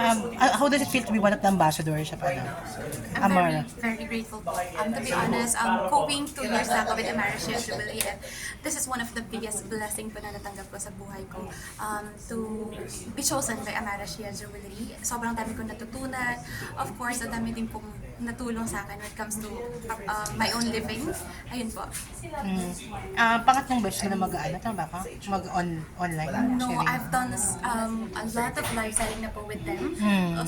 How does it feel to be one of the ambassadors sa I'm Amara? very grateful po. To be honest, going 2 years na ako with Amara Shea Jubilee, and this is one of the biggest blessing po na natanggap ko sa buhay ko. To be chosen by Amara Shea Jubilee, sobrang dami kong natutunan. Of course, ang dami din pong natulong sa akin when it comes to my own living. Ayun po. Pangatlong beses na mag-ano, tama ba ka? Mag-online? No, I've done a lot of live selling na po with them.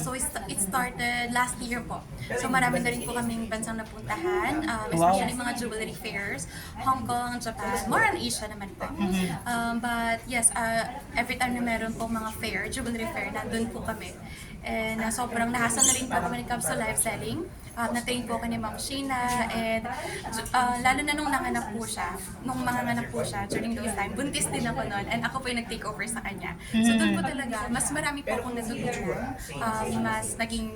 So it started last year po. So marami na rin po kaming bansang napuntahan, especially mga jewelry fairs, Hong Kong, Japan, more on Asia naman po. But yes, every time na meron po mga fair, jewelry fair, nandun po kami. And sobrang nahasa na rin po when it comes to live selling. Na-train po ako ni Ma'am Sheena, and lalo na nung nanganak po siya, during those time, buntis din ako noon, and ako po yung nag-take over sa kanya. So doon po talaga, mas marami po akong natutunan, mas naging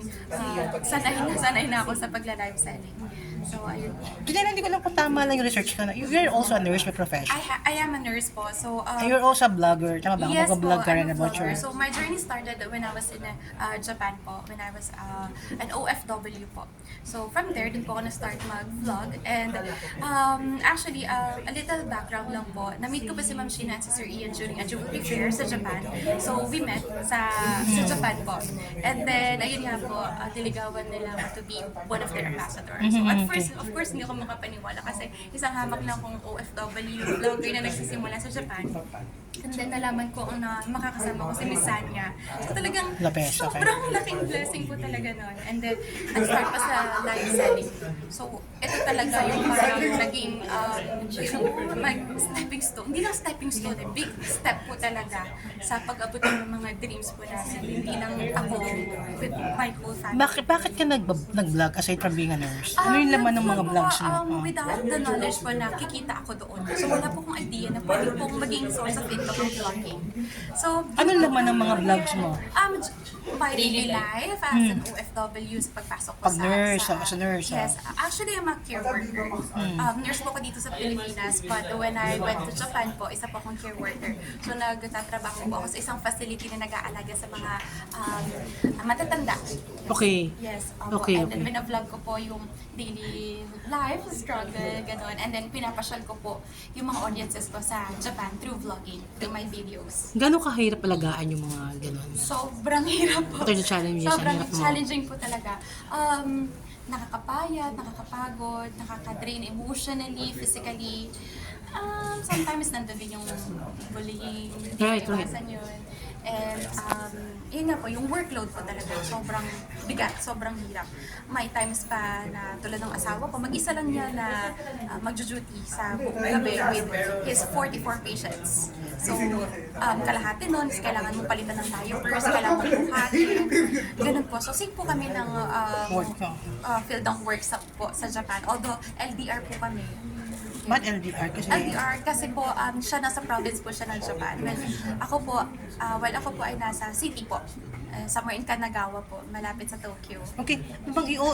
sanay na ako sa pagla-live selling. So, ayun. Hindi ko lang kung tama lang yung research ko. You're also a nurse by profession. I am a nurse po. So, You're also a vlogger. Tama ba? yes po, Mag-vlog ka rin I'm a about vlogger. your... So, my journey started when I was in Japan po, when I was an OFW po. So, from there, dun po ako na-start mag-vlog. And actually, a little background lang po. Na-meet ko pa si Ma'am Sheena at si Sir Ian during a jewelry fair sa Japan. So, we met sa Japan po. And then, ayun nga po, niligawan nila to be one of their ambassadors. So, at first, of course, hindi ako makapaniwala kasi isang hamak lang kong OFW vlogger na nagsisimula sa Japan. And then nalaman ko na makakasama ko si Miss Sanya. So talagang Lapes, okay. sobrang laking blessing po talaga nun. And then nag-start pa sa live selling. So ito talaga yung parang naging stepping stone. Hindi lang stepping stone, big step po talaga sa pag-abot ng mga dreams po namin. Hindi lang ako with my whole family. Bakit ka nag-vlog aside from being a nurse? Ano yung laman ng mga vlogs mo? Without the knowledge po na kikita ako doon. So wala po akong idea na pwede pong maging source of income ng vlogging. So, Ano laman ng mga vlogs mo? My daily life as an OFW sa pagpasok ko Pag nurse, as a nurse. Yes, actually I'm a care worker. Nurse po ako dito sa Pilipinas, but when I went to Japan po, isa po akong care worker. So nagtatrabaho po ako sa isang facility na nag-aalaga sa mga matatanda. Okay. Yes, Okay, and then okay. bina-vlog ko po yung daily life, struggle, gano'n. And then pinapasyal ko po yung mga audiences ko sa Japan through vlogging, through my videos. Gano'ng kahirap alagaan yung mga gano'n? Sobrang hirap po. What are the challenges? Sobrang Ang hirap mo? challenging po talaga. Nakakapayat, nakakapagod, nakaka-drain emotionally, physically. Sometimes nandun din yung bullying, Right. iwasan yun. And yun nga po, yung workload po talaga, sobrang bigat, sobrang hirap. May times pa na tulad ng asawa ko, mag-isa lang niya na magjo-duty sa buong gabi with his 44 patients. So, kalahati nun, kailangan mo palitan ng diapers, kailangan mo buhatin. Ganun po. So, same po kami ng field ng work sa Japan. Although, LDR po kami. Ba't LDR? Kasi LDR kasi po siya nasa province po siya ng Japan. Ako po ay nasa city po. Somewhere in Kanagawa po, malapit sa Tokyo. Okay,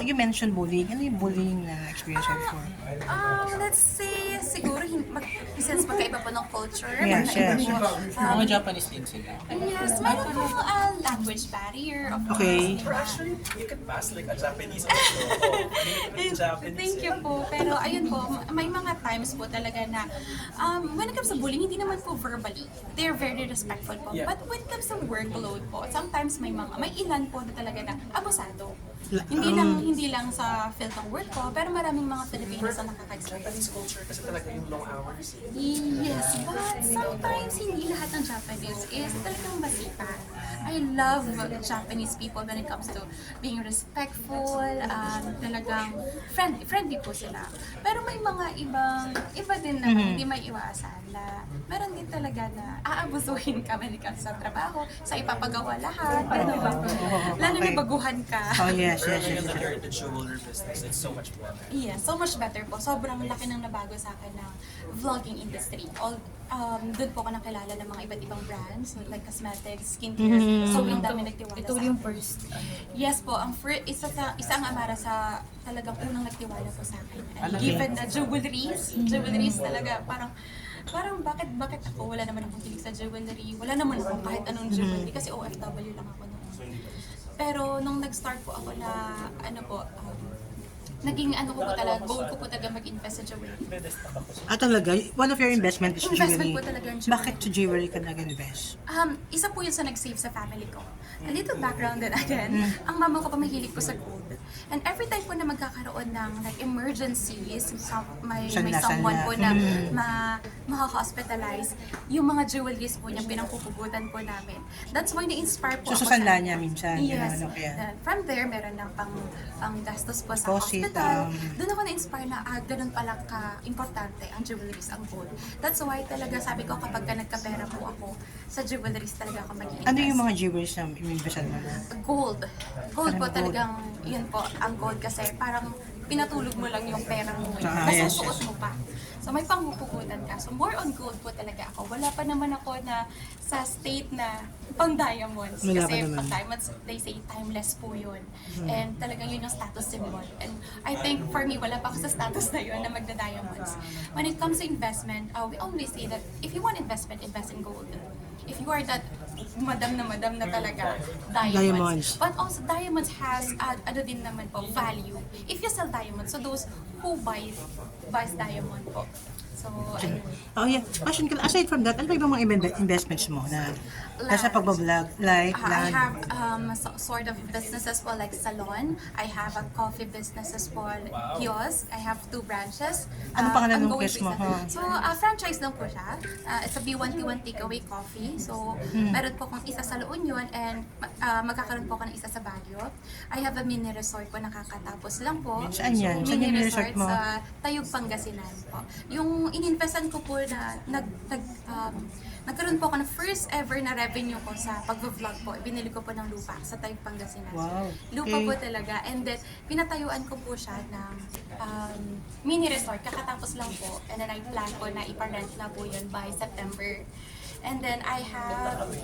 you mentioned bullying. Ano yung bullying na experience mo before? Let's say, siguro, since magkaiba po ng culture, Yes, magkaiba yes. po, Mga Japanese din sila. yes, meron po language barrier. Of course, Okay. di ba? Actually, you can pass like a Japanese also. Japanese. Thank you po. Pero ayun po, may mga times po talaga na when it comes to bullying, hindi naman po verbally. They're very respectful po. Yeah. But when it comes to workload po, sometimes may ilan po na talaga na abusado. Hindi lang sa field ng work ko, pero maraming mga Filipinos na nakaka-experience. Japanese culture kasi talaga yung long hours. Yes, but sometimes hindi lahat ng Japanese is talagang basita. I love Japanese people when it comes to being respectful, talagang friendly po sila. Pero may mga iba din na hindi may iwasan na meron din talaga na aabusuhin ka when it comes sa trabaho, sa ipapagawa lahat, ano ba? Lalo na baguhan ka. Oh, yes, yes, yes. If you're in the jewelry business, it's so much better. Yeah, so much better po. Sobrang laki ng nabago sa akin ng vlogging industry. Doon po ako nakilala ng mga iba't ibang brands like cosmetics, skincare. Sobrang dami nagtiwala Ito sa yung akin. first. Yes po, isa ang Amara sa talagang unang nagtiwala po sa akin. And given na jewelries talaga parang bakit ako wala naman akong kilig sa jewelry, wala naman ako kahit anong jewelry kasi OFW lang ako noon. Pero nung nag-start po ako na, naging ko po talaga, goal ko po talaga mag-invest sa jewelry. Talaga, one of your investment is Investment jewelry. po talaga yung jewelry. Bakit sa jewelry ka nag-invest? Isa po yun sa nag-save sa family ko. A little background din again. Ang mama ko pa mahilig po sa gold. And every time po na magkakaroon ng like emergencies, may someone po na maka-hospitalize, yung mga jewelries po niya pinangpupugutan po namin. That's why na-inspire po So, ako sa sanla niya minsan? Yes. Kaya. Then, from there, meron ng pang gastos po sa Deposit, hospital. Doon ako na-inspire na ganun pala ka-importante ang jewelries, ang gold. That's why talaga sabi ko kapag nagkapera po ako, sa jewelries talaga ako mag-i-invest. Ano yung mga jewelries na inimbesan mo? Gold. Gold po Parang talagang, yun po, ang gold kasi parang pinatulog mo lang yung pera mo. Yes, Nasusuot mo pa. So may panghupugutan ka. So more on gold po talaga ako. Wala pa naman ako na sa state na pang diamonds. Wala pa Kasi naman. pang diamonds, they say timeless po yun. And talagang yun yung status symbol. And I think for me, wala pa ako sa status na yun na magda-diamonds. When it comes to investment, we always say that if you want investment, invest in gold. If you are that madam na talaga, diamonds. But also, diamonds has, din naman po, value. If you sell diamonds, so those who buys diamond po. So, ayun. Oh yeah. Question ko, aside from that, ano pa yung mga investments mo na nasa pagbablog, like I land? have sort of businesses po like salon. I have a coffee businesses po, kiosk. I have 2 branches. Ano pangalan ng ongoing kiosk mo, business. So, franchise lang po siya. It's a B1T1 takeaway coffee. So, meron po akong isa sa La Union and magkakaroon po ako ng isa sa Baguio. I have a mini resort po nakakatapos lang po. Saan yan? Saan yung mini resort mo? Sa Tayug, Pangasinan po. Yung ininvestan ko po na nagkaroon po ako ng first ever na revenue ko sa pag-vlog po. Binili ko po ng lupa sa Tayug, Pangasinan. Wow. Lupa Okay. po talaga. And then, pinatayuan ko po siya ng mini resort. Kakatapos lang po. And then, I plan po na iparent na po yun by September. And then, I have... Parang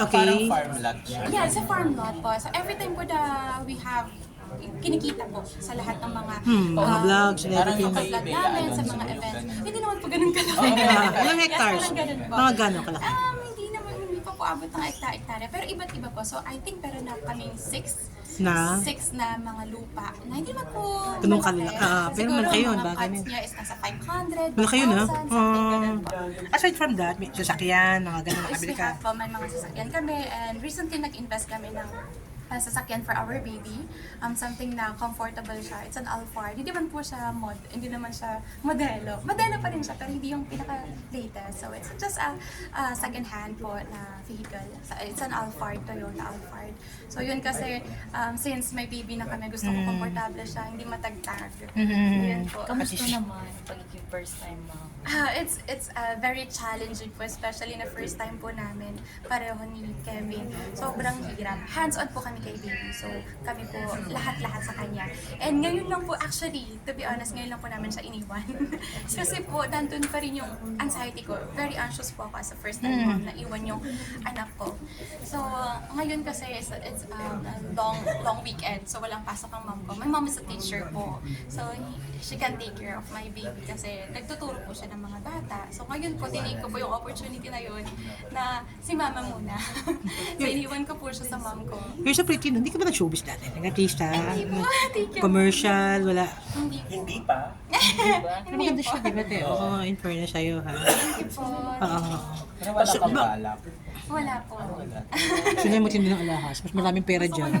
Okay. farm lot siya. Yeah, it's a farm lot po. So, every time po na we have kinikita po sa lahat ng mga Mga vlogs and Parang everything. yung vlog kay namin, Bea sa mga Alonso, events. yung Hindi naman po ganun kalaki. Ilang hectares? Yes, parang ganun po. Mga gano'n kalaki? Hindi pa po abot ng hektarya. Pero iba't iba po. So, I think meron na kaming 6 Na? na mga lupa na hindi naman po Ganun malaki. kalaki. Pero Siguro malaki yun, mga bagay cuts yun. niya is nasa 500, Malaki yun, ha? 1,000, something ganun po. Aside from that, may sasakyan, mga gano'n Yes, nakabili we ka. have po, may mga sasakyan kami and recently nag-invest kami ng sasakyan for our baby. Something na comfortable siya. It's an Alphard. Hindi naman po siya hindi naman siya modelo. Modelo pa rin siya pero hindi yung pinaka-latest. So it's just a second-hand po na vehicle. So, it's an Alphard, Toyota Alphard. So yun kasi since may baby na kami, gusto ko komportable siya, hindi matagtag. Yun po. Kamusta naman pagiging first time mo? It's very challenging po, especially na first time po namin pareho ni Kevin. Sobrang hirap. Hands-on po kami kay baby. So, kami po lahat-lahat sa kanya. And ngayon lang po, actually, to be honest, ngayon lang po namin siya iniwan. Kasi po, nandun pa rin yung anxiety ko. Very anxious po ako as a first time mom na iwan yung anak ko. So, ngayon kasi it's a long weekend. So, walang pasok ang mom ko. My mom is a teacher po. So, she can take care of my baby kasi nagtuturo po siya ng mga bata. So, ngayon po, tinake ko po yung opportunity na yun na si mama muna. So, iniwan ko po siya sa mom ko. You're so pretty, no? Hindi ka ba nag-showbiz dati? Nag-artista? Hindi po, thank you. Commercial? Wala? Hindi po. Hindi pa. Hindi Maganda po. siya, di ba, te? Oo, in fairness sa'yo, ha? Thank you po. Oo. Pero wala kang balak. Wala po. Sila mo tindi ng alahas. Mas maraming pera dyan.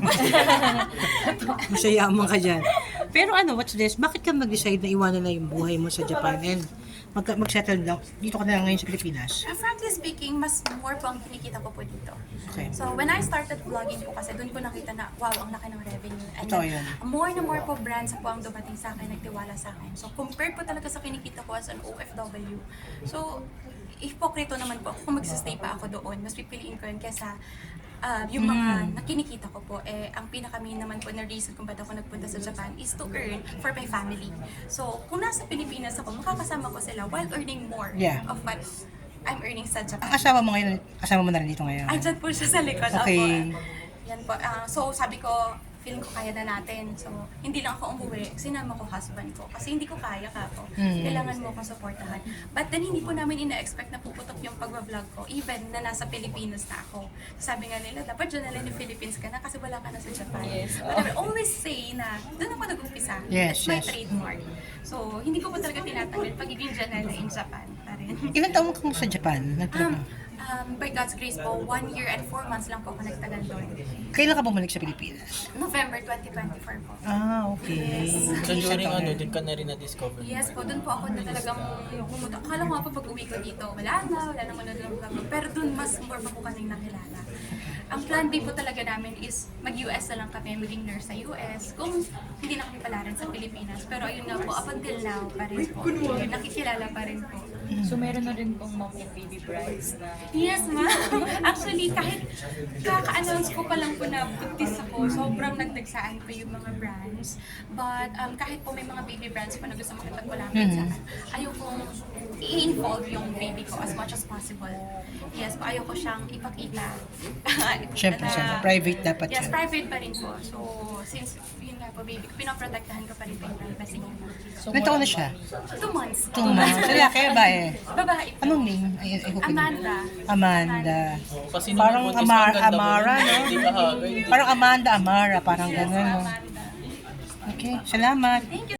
Mas yayaman ka dyan. Pero ano, what's this? Bakit ka mag-decide na iwanan na yung buhay mo sa Japan and mag-settle down? Dito ka na lang ngayon sa Pilipinas. Frankly speaking, mas more po ang kinikita ko po dito. Okay. So, when I started vlogging po kasi, doon ko nakita na, wow, ang laki ng revenue. And Totoo then, yun. more na more po brands po ang dumating sa akin, nagtiwala sa akin. So, compared po talaga sa kinikita ko as an OFW. So, hipokrito naman po ako kung magsistay pa ako doon. Mas pipiliin ko yun kesa yung mga nakinikita ko po, ang pinaka-main naman po na reason kung ba't ako nagpunta sa Japan is to earn for my family. So, kung nasa Pilipinas ako, makakasama ko sila while earning more Yeah. of what I'm earning sa Japan. Ang asawa mo ngayon, asawa mo na rin dito ngayon. Andyan po siya sa likod. Okay. Ako, yan po. So, sabi ko, feeling ko kaya na natin. So, hindi lang ako umuwi, sinama ko husband ko. Kasi hindi ko kaya ka po. Kailangan mo akong supportahan. But then, hindi po namin ina-expect na puputok yung pag-vlog ko, even na nasa Pilipinas na ako. Sabi nga nila, dapat dyan na lang yung Philippines ka na kasi wala ka na sa Japan. Yes. But I will always say na, doon ako nag-umpisa. Yes, That's my yes. trademark. So, hindi ko po talaga tinatanggal pagiging Janela in Japan pa rin. Ilan taong ka mo sa Japan? Nagtrabaho? By God's grace po, 1 year and 4 months lang po ako nagtagal doon. Kailan ka bumalik sa Pilipinas? November 2024 po. Ah, okay. So during ano, dun ka na rin na-discover? Yes po, doon po ako na talagang pumunta. Akala ko nga po pag uwi ko dito, wala naman na lang vlog. Pero doon mas more pa po kaming nakilala. Ang plan B po talaga namin is mag-US na lang kami, maging nurse sa US. Kung hindi na kami pala rin sa Pilipinas. Pero ayun nga po, up until now pa rin po. Nakikilala pa rin po. So meron na rin pong mom and baby brides na Yes, ma'am. Actually, kahit kaka-announce ko pa lang po na buntis ako, sobrang nagdagsaan po yung mga brands. But kahit po may mga baby brands pa na gusto makipagpalapit sa akin, ayaw kong i-involve yung baby ko as much as possible. Yes, po, ayaw ko siyang ipakita. Siyempre, private dapat Yes, yan. private pa rin po. So, since yun nga po, baby, pinoprotektahan ko pa rin po yung privacy niya. so Ilan taon na siya? 2 months. 2 months. Lalaki ba eh? Babae po. Anong name? Ay, ko Amanda. Amanda. Oo, kasi nung Parang nabuntis ka, ang ganda mo Amara, rin. no? Hindi ka hagay. Parang Amanda, Amara, parang gano'n. No? Amanda. Okay, salamat. Thank you.